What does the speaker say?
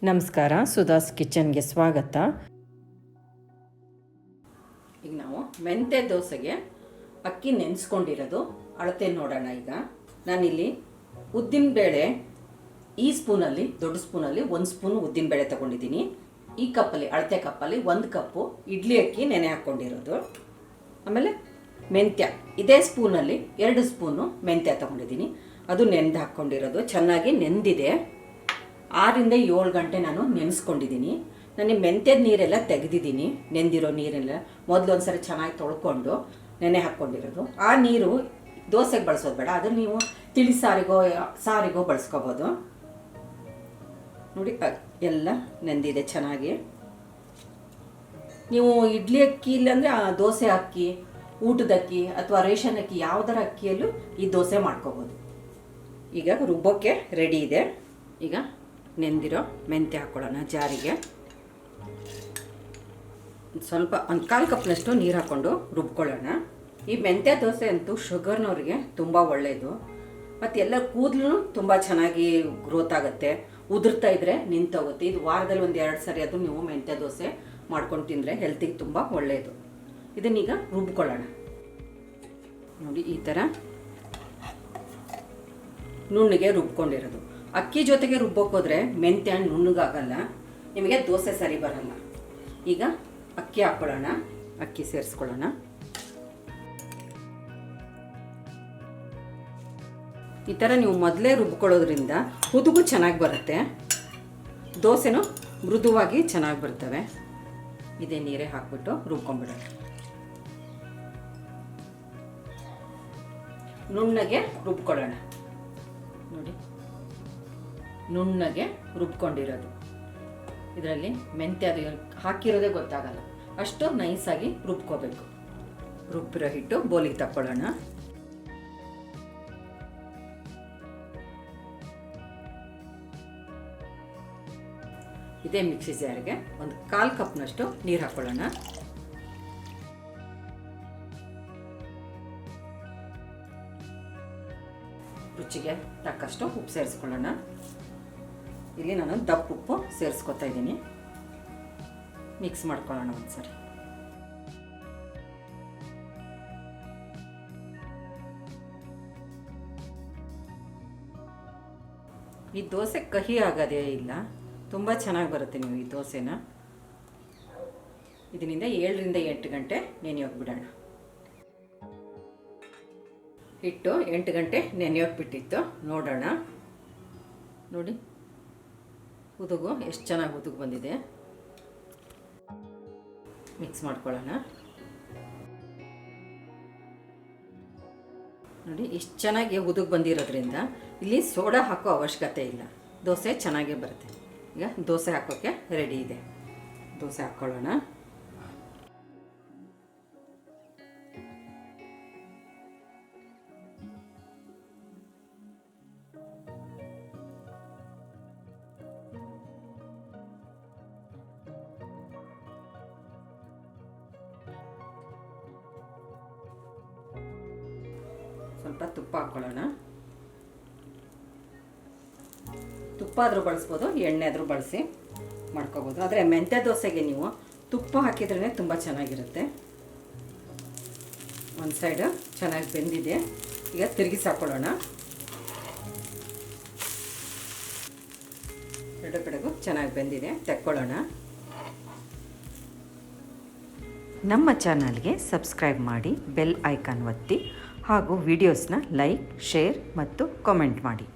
ನಮಸ್ಕಾರ, ಸುಧಾಸ್ ಕಿಚನ್ಗೆ ಸ್ವಾಗತ. ಈಗ ನಾವು ಮೆಂತ್ಯ ದೋಸೆಗೆ ಅಕ್ಕಿ ನೆನೆಸ್ಕೊಂಡಿರೋದು ಅಳತೆ ನೋಡೋಣ. ಈಗ ನಾನಿಲ್ಲಿ ಉದ್ದಿನಬೇಳೆ ಈ ಸ್ಪೂನಲ್ಲಿ, ದೊಡ್ಡ ಸ್ಪೂನಲ್ಲಿ 1 ಸ್ಪೂನ್ ಉದ್ದಿನಬೇಳೆ ತೊಗೊಂಡಿದ್ದೀನಿ. ಈ ಕಪ್ಪಲ್ಲಿ, ಅಳತೆ ಕಪ್ಪಲ್ಲಿ 1 ಕಪ್ಪು ಇಡ್ಲಿ ಅಕ್ಕಿ ನೆನೆ ಹಾಕ್ಕೊಂಡಿರೋದು. ಆಮೇಲೆ ಮೆಂತ್ಯ ಇದೇ ಸ್ಪೂನಲ್ಲಿ 2 ಸ್ಪೂನು ಮೆಂತ್ಯ ತೊಗೊಂಡಿದ್ದೀನಿ. ಅದು ನೆನೆದು ಹಾಕ್ಕೊಂಡಿರೋದು, ಚೆನ್ನಾಗಿ ನೆಂದಿದೆ. 6 ರಿಂದ 7 ಗಂಟೆ ನಾನು ನೆನೆಸ್ಕೊಂಡಿದ್ದೀನಿ. ನನಗೆ ಮೆಂತ್ಯದ ನೀರೆಲ್ಲ ತೆಗೆದಿದ್ದೀನಿ, ನೆಂದಿರೋ ನೀರೆಲ್ಲ ಮೊದಲು ಒಂದ್ಸರಿ ಚೆನ್ನಾಗಿ ತೊಳ್ಕೊಂಡು ನೆನೆ ಹಾಕ್ಕೊಂಡಿರೋದು. ಆ ನೀರು ದೋಸೆಗೆ ಬಳಸೋದು ಬೇಡ, ಅದನ್ನು ನೀವು ತಿಳಿ ಸಾರಿಗೋ ಬಳಸ್ಕೋಬೋದು. ನೋಡಿ ಎಲ್ಲ ನೆಂದಿದೆ ಚೆನ್ನಾಗಿ. ನೀವು ಇಡ್ಲಿ ಅಕ್ಕಿ ಇಲ್ಲಾಂದರೆ ದೋಸೆ ಅಕ್ಕಿ, ಊಟದ ಅಕ್ಕಿ ಅಥವಾ ರೇಷನ್ ಅಕ್ಕಿ ಯಾವುದರ ಅಕ್ಕಿಯಲ್ಲೂ ಈ ದೋಸೆ ಮಾಡ್ಕೋಬೋದು. ಈಗ ರುಬ್ಬೋಕ್ಕೆ ರೆಡಿ ಇದೆ. ಈಗ ನೆಂದಿರೋ ಮೆಂತ್ಯ ಹಾಕ್ಕೊಳ್ಳೋಣ ಜಾರಿಗೆ. ಸ್ವಲ್ಪ 1/4 ಕಪ್ನಷ್ಟು ನೀರು ಹಾಕ್ಕೊಂಡು ರುಬ್ಕೊಳ್ಳೋಣ. ಈ ಮೆಂತ್ಯ ದೋಸೆ ಅಂತೂ ಶುಗರ್ನವ್ರಿಗೆ ತುಂಬ ಒಳ್ಳೆಯದು. ಮತ್ತು ಎಲ್ಲ ಕೂದಲು ತುಂಬ ಚೆನ್ನಾಗಿ ಗ್ರೋತ್ ಆಗುತ್ತೆ. ಉದುರ್ತಾ ಇದ್ದರೆ ನಿಂತೋಗುತ್ತೆ. ಇದು ವಾರದಲ್ಲಿ 1-2 ಸರಿ ಅದು ನೀವು ಮೆಂತ್ಯ ದೋಸೆ ಮಾಡ್ಕೊಂಡು ತಿಂದರೆ ಹೆಲ್ತಿಗೆ ತುಂಬ ಒಳ್ಳೆಯದು. ಇದನ್ನೀಗ ರುಬ್ಕೊಳ್ಳೋಣ. ನೋಡಿ ಈ ಥರ ನುಣ್ಣಗೆ ರುಬ್ಕೊಂಡಿರೋದು. ಅಕ್ಕಿ ಜೊತೆಗೆ ರುಬ್ಬೋಕ್ಕೋದ್ರೆ ಮೆಂತ್ಯ ನುಣ್ಣಗಾಗಲ್ಲ, ನಿಮಗೆ ದೋಸೆ ಸರಿ ಬರಲ್ಲ. ಈಗ ಅಕ್ಕಿ ಹಾಕ್ಕೊಳ್ಳೋಣ, ಅಕ್ಕಿ ಸೇರಿಸ್ಕೊಳ್ಳೋಣ. ಈ ಥರ ನೀವು ಮೊದಲೇ ರುಬ್ಕೊಳ್ಳೋದ್ರಿಂದ ಹುದುಗು ಚೆನ್ನಾಗಿ ಬರುತ್ತೆ, ದೋಸೆನೂ ಮೃದುವಾಗಿ ಚೆನ್ನಾಗಿ ಬರ್ತವೆ. ಇದೇ ನೀರೇ ಹಾಕ್ಬಿಟ್ಟು ರುಬ್ಕೊಂಡ್ಬಿಡೋಣ. ನುಣ್ಣಗೆ ರುಬ್ಕೊಳ್ಳೋಣ. ನೋಡಿ ನುಣ್ಣಗೆ ರುಬ್ಕೊಂಡಿರೋದು. ಇದರಲ್ಲಿ ಮೆಂತ್ಯ ಅದು ಹಾಕಿರೋದೇ ಗೊತ್ತಾಗಲ್ಲ, ಅಷ್ಟು ನೈಸಾಗಿ ರುಬ್ಕೋಬೇಕು. ರುಬ್ಬಿರೋ ಹಿಟ್ಟು ಬೋಲಿಗೆ ತಕ್ಕೊಳ್ಳೋಣ. ಇದೇ ಮಿಕ್ಸಿ ಜಾರಿಗೆ 1/4 ಕಪ್ನಷ್ಟು ನೀರು ಹಾಕ್ಕೊಳ್ಳೋಣ. ರುಚಿಗೆ ತಕ್ಕಷ್ಟು ಉಪ್ಪು ಸೇರಿಸ್ಕೊಳ್ಳೋಣ. ಇಲ್ಲಿ ನಾನು ದಪ್ಪ ಉಪ್ಪು ಸೇರಿಸ್ಕೊತಾ ಇದ್ದೀನಿ. ಮಿಕ್ಸ್ ಮಾಡ್ಕೊಳ್ಳೋಣ ಒಂದ್ಸರಿ. ಈ ದೋಸೆ ಕಹಿ ಆಗೋದೇ ಇಲ್ಲ, ತುಂಬ ಚೆನ್ನಾಗಿ ಬರುತ್ತೆ. ನೀವು ಈ ದೋಸೆನ ಇದರಿಂದ 7 ರಿಂದ 8 ಗಂಟೆ ನೆನೆಯೋಕೆ ಬಿಡೋಣ. ಹಿಟ್ಟು 8 ಗಂಟೆ ನೆನೆಯೋಕೆ ಬಿಟ್ಟಿತ್ತು, ನೋಡೋಣ. ನೋಡಿ ಉದುಗು ಎಷ್ಟು ಚೆನ್ನಾಗಿ ಉದುಗು ಬಂದಿದೆ. ಮಿಕ್ಸ್ ಮಾಡ್ಕೊಳ್ಳೋಣ. ನೋಡಿ ಇಷ್ಟು ಚೆನ್ನಾಗಿ ಉದುಗು ಬಂದಿರೋದ್ರಿಂದ ಇಲ್ಲಿ ಸೋಡಾ ಹಾಕೋ ಅವಶ್ಯಕತೆ ಇಲ್ಲ, ದೋಸೆ ಚೆನ್ನಾಗೇ ಬರುತ್ತೆ. ಈಗ ದೋಸೆ ಹಾಕೋಕ್ಕೆ ರೆಡಿ ಇದೆ. ದೋಸೆ ಹಾಕ್ಕೊಳ್ಳೋಣ. ಸ್ವಲ್ಪ ತುಪ್ಪ ಹಾಕ್ಕೊಳ್ಳೋಣ. ತುಪ್ಪ ಆದರೂ ಬಳಸ್ಬೋದು, ಎಣ್ಣೆ ಆದರೂ ಬಳಸಿ ಮಾಡ್ಕೋಬೋದು. ಆದರೆ ಮೆಂತ್ಯ ದೋಸೆಗೆ ನೀವು ತುಪ್ಪ ಹಾಕಿದ್ರೇ ತುಂಬ ಚೆನ್ನಾಗಿರುತ್ತೆ. ಒಂದು ಸೈಡು ಚೆನ್ನಾಗಿ ಬೆಂದಿದೆ. ಈಗ ತಿರುಗಿಸಿ ಹಾಕ್ಕೊಳ್ಳೋಣ. ಎರಡು ಕಡೆಗೂ ಚೆನ್ನಾಗಿ ಬೆಂದಿದೆ, ತೆಕ್ಕೊಳ್ಳೋಣ. ನಮ್ಮ ಚಾನಲ್ಗೆ ಸಬ್ಸ್ಕ್ರೈಬ್ ಮಾಡಿ, ಬೆಲ್ ಐಕಾನ್ ಒತ್ತಿ ಹಾಗೂ ವಿಡಿಯೋಸ್ನ ಲೈಕ್, ಶೇರ್ ಮತ್ತು ಕಾಮೆಂಟ್ ಮಾಡಿ.